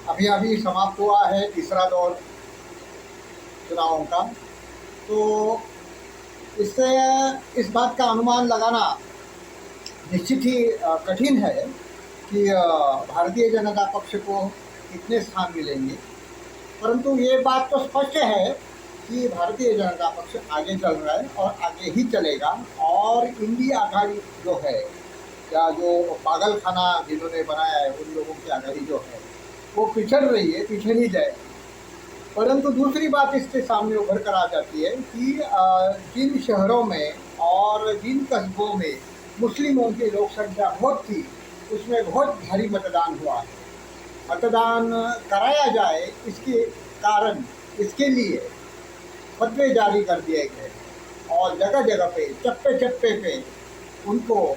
अभी अभी समाप्त हुआ है तीसरा दौर चुनावों का। तो इससे इस बात का अनुमान लगाना निश्चित ही कठिन है कि भारतीय जनता पक्ष को कितने स्थान मिलेंगे। परंतु ये बात तो स्पष्ट है कि भारतीय जनता पक्ष आगे चल रहा है और आगे ही चलेगा। और इंडिया आघाड़ी जो है, या जो पागल खाना जिन्होंने बनाया है, उन लोगों की आघाड़ी जो है वो पिछड़ रही है, पीछे नहीं जाएगी। परंतु दूसरी बात इसके सामने उभर कर आ जाती है कि जिन शहरों में और जिन कस्बों में मुस्लिमों की लोक संख्या बहुत थी, उसमें बहुत भारी मतदान हुआ है। मतदान कराया जाए, इसके कारण इसके लिए फतवे जारी कर दिए गए और जगह जगह पे, चप्पे चप्पे पे उनको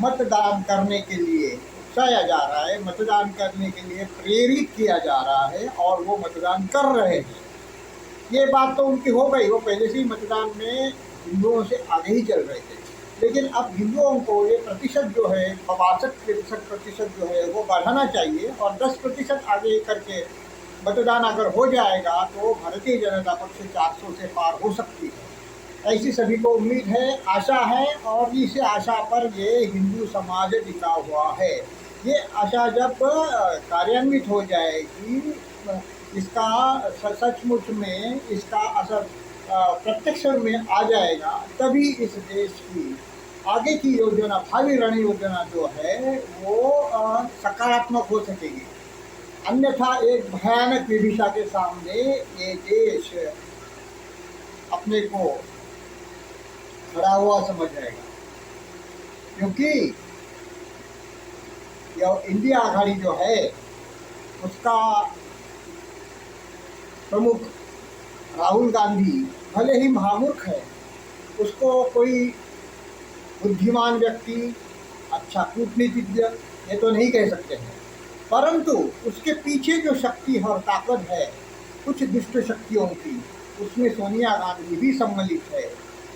मतदान करने के लिए उकसाया जा रहा है, मतदान करने के लिए प्रेरित किया जा रहा है और वो मतदान कर रहे हैं। ये बात तो उनकी हो गई, वो पहले से ही मतदान में हिंदुओं से आगे ही चल रहे थे। लेकिन अब हिंदुओं को ये प्रतिशत जो है, 62-63% जो है वो बढ़ाना चाहिए और 10% आगे करके मतदान अगर हो जाएगा तो भारतीय जनता पक्ष 400 से पार हो सकती है। ऐसी सभी को उम्मीद है, आशा है, और इस आशा पर ये हिंदू समाज टिका हुआ है। ये आशा जब कार्यान्वित हो जाएगी, इसका सचमुच में इसका असर प्रत्यक्ष में आ जाएगा, तभी इस देश की आगे की योजना, भावी रण योजना जो है वो सकारात्मक हो सकेगी। अन्यथा एक भयानक विभिषा के सामने ये देश अपने को खड़ा हुआ समझ जाएगा। क्योंकि यह इंडिया आघाड़ी जो है उसका प्रमुख राहुल गांधी भले ही महामूर्ख है, उसको कोई बुद्धिमान व्यक्ति, अच्छा कूटनीतिज्ञ ये तो नहीं कह सकते हैं, परंतु उसके पीछे जो शक्ति और ताकत है कुछ दुष्ट शक्तियों की, उसमें सोनिया गांधी भी सम्मिलित है।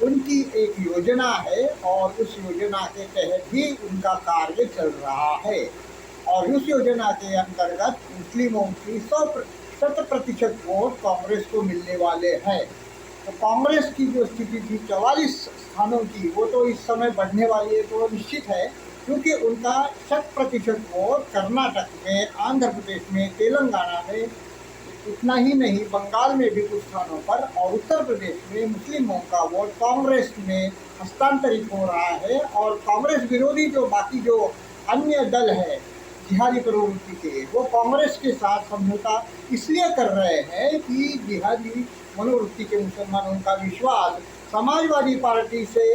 उनकी एक योजना है और उस योजना के तहत ही उनका कार्य चल रहा है। और उस योजना के अंतर्गत मुस्लिमों की 100% वोट कांग्रेस को मिलने वाले हैं। तो कांग्रेस की जो स्थिति थी 44 स्थानों की, वो तो इस समय बढ़ने वाली है, तो निश्चित है। क्योंकि उनका 100% वोट कर्नाटक में, आंध्र प्रदेश में, तेलंगाना में, इतना ही नहीं बंगाल में भी कुछ स्थानों पर, और उत्तर प्रदेश में मुस्लिमों का वोट कांग्रेस में हस्तांतरित हो रहा है। और कांग्रेस विरोधी जो बाकी जो अन्य दल है जिहादी प्रवृत्ति के, वो कांग्रेस के साथ समझौता इसलिए कर रहे हैं कि जिहादी मनोवृत्ति के मुसलमानों का विश्वास समाजवादी पार्टी से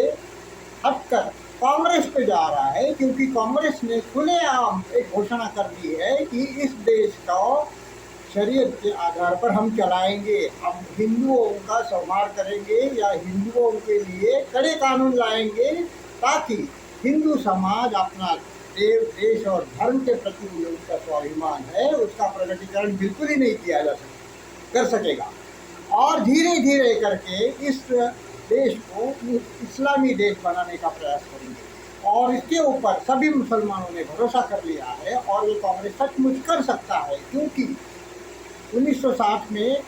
हटकर कांग्रेस पे जा रहा है। क्योंकि कांग्रेस ने खुलेआम एक घोषणा कर दी है कि इस देश का शरीयत के आधार पर हम चलाएंगे, हम हिंदुओं का संहार करेंगे या हिंदुओं के लिए कड़े कानून लाएंगे, ताकि हिंदू समाज अपना देश और धर्म के प्रति उनका स्वाभिमान है उसका प्रकटीकरण बिल्कुल ही नहीं किया जा कर सकेगा। और धीरे धीरे करके इस देश को इस्लामी देश बनाने का प्रयास करेंगे। और इसके ऊपर सभी मुसलमानों ने भरोसा कर लिया है और ये कांग्रेस सचमुच कर सकता है। क्योंकि 1960 में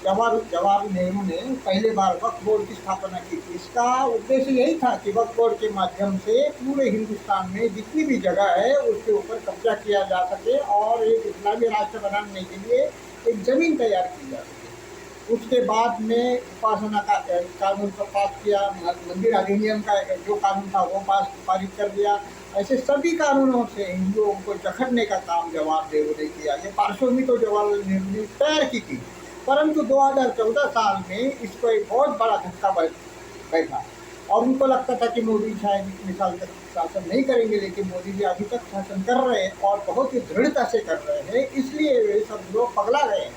जवाहरलाल नेहरू ने पहले बार वक्फ बोर्ड की स्थापना की थी। इसका उद्देश्य यही था कि वक्फ बोर्ड के माध्यम से पूरे हिंदुस्तान में जितनी भी जगह है उसके ऊपर कब्जा किया जा सके और एक इस्लामी राष्ट्र बनाने के लिए एक ज़मीन तैयार की जा सके। उसके बाद में उपासना का कानून पास किया, मंदिर अधिनियम का जो कानून था वो पारित कर दिया। ऐसे सभी कानूनों से हिंदुओं को जखड़ने का काम जवाहरलाल नेहरू ने किया। ये पार्श्वभूमि तो जवाहरलाल नेहरू ने तैयार की थी, परंतु 2014 साल में इसको एक बहुत बड़ा धक्का बैठा और उनको लगता था कि मोदी शायद इतने साल तक शासन नहीं करेंगे, लेकिन मोदी जी अभी तक शासन कर रहे हैं और बहुत ही दृढ़ता से कर रहे हैं, इसलिए वे सब लोग पगला गए हैं।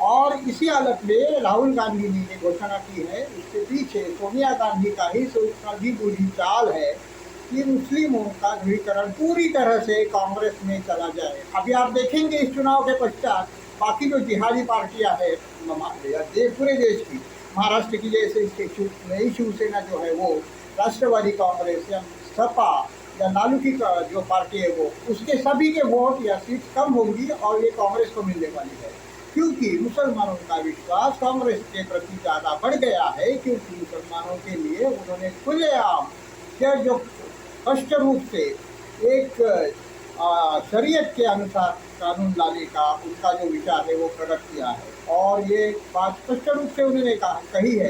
और इसी हालत में राहुल गांधी ने ये घोषणा की है, इसके पीछे सोनिया गांधी का ही सभी बुरी चाल है कि मुस्लिमों का ध्रुवीकरण पूरी तरह से कांग्रेस में चला जाए। अभी आप देखेंगे इस चुनाव के पश्चात बाकी जो जिहादी पार्टियां हैं पूरे देश की, महाराष्ट्र की जैसे नई शिवसेना जो है वो, राष्ट्रवादी कांग्रेस या सपा या लालू की जो पार्टी है वो, उसके सभी के वोट या सीट कम होंगी और ये कांग्रेस को मिलने वाली है, क्योंकि मुसलमानों का विश्वास कांग्रेस के प्रति ज़्यादा बढ़ गया है, क्योंकि मुसलमानों के लिए उन्होंने खुलेआम या जो स्पष्ट रूप से एक शरीयत के अनुसार कानून लाने का उनका जो विचार है वो प्रकट किया है। और ये बात स्पष्ट रूप से उन्होंने कही है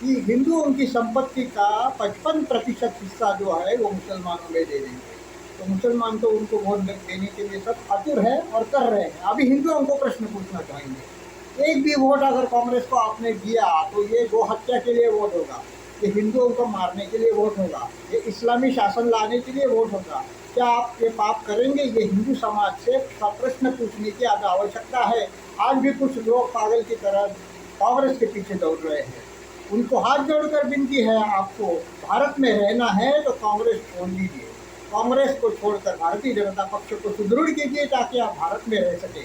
कि हिंदू उनकी संपत्ति का 55% हिस्सा जो है वो मुसलमानों में दे देंगे। तो मुसलमान तो उनको वोट देने के लिए सब आतुर है और कर रहे हैं। अभी हिंदुओं को प्रश्न पूछना चाहेंगे, एक भी वोट अगर कांग्रेस को आपने दिया तो ये गो हत्या के लिए वोट होगा, ये हिंदुओं को मारने के लिए वोट होगा, ये इस्लामी शासन लाने के लिए वोट होगा। क्या आप ये पाप करेंगे? ये हिंदू समाज से प्रश्न पूछने की आवश्यकता है। आज भी कुछ लोग पागल की तरह कांग्रेस के पीछे दौड़ रहे हैं। उनको हाथ जोड़कर विनती है, आपको भारत में रहना है तो कांग्रेस छोड़ दीजिए, कांग्रेस को छोड़कर भारतीय जनता पक्ष को सुदृढ़ कीजिए ताकि आप भारत में रह सके।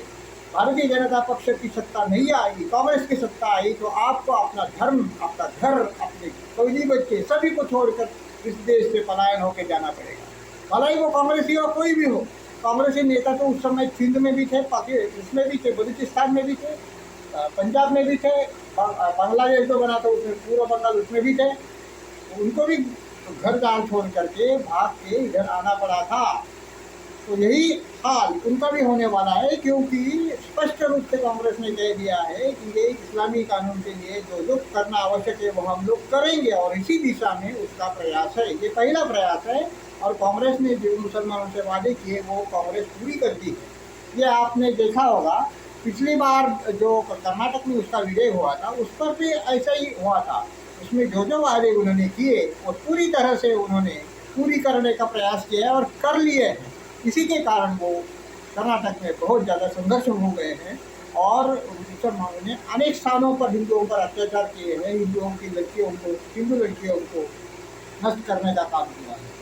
भारतीय जनता पक्ष की सत्ता नहीं आएगी, कांग्रेस की सत्ता आई तो आपको अपना धर्म, आपका घर, अपने फौजी बच्चे सभी को छोड़कर इस देश से पलायन होकर जाना पड़ेगा। भले ही वो कांग्रेसी हो, कोई भी हो। कांग्रेसी नेता तो उस समय सिंध में भी थे, इसमें भी थे, बलूचिस्तान में भी थे, पंजाब में भी थे, बांग्लादेश जो बना था उसमें, पूर्व बंगाल उसमें भी थे। उनको भी घर दार छोड़ करके भाग के इधर आना पड़ा था। तो यही हाल उनका भी होने वाला है, क्योंकि स्पष्ट रूप से कांग्रेस ने कह दिया है कि ये इस्लामी कानून के लिए जो करना आवश्यक है वो हम लोग करेंगे और इसी दिशा में उसका प्रयास है। ये पहला प्रयास है और कांग्रेस ने जो मुसलमानों से वादे किए वो कांग्रेस पूरी कर दी है। ये आपने देखा होगा, पिछली बार जो कर्नाटक में उसका विजय हुआ था उस पर भी ऐसा ही हुआ था। उसमें जो वादे उन्होंने किए वो पूरी तरह से उन्होंने पूरी करने का प्रयास किया है और कर लिए हैं। इसी के कारण वो कर्नाटक में बहुत ज़्यादा संघर्ष हो गए हैं और मुसलमानों ने अनेक स्थानों पर हिंदुओं पर अत्याचार किए हैं, हिंदुओं की लड़कियों को, हिंदू लड़कियों को नष्ट करने का काम किया है।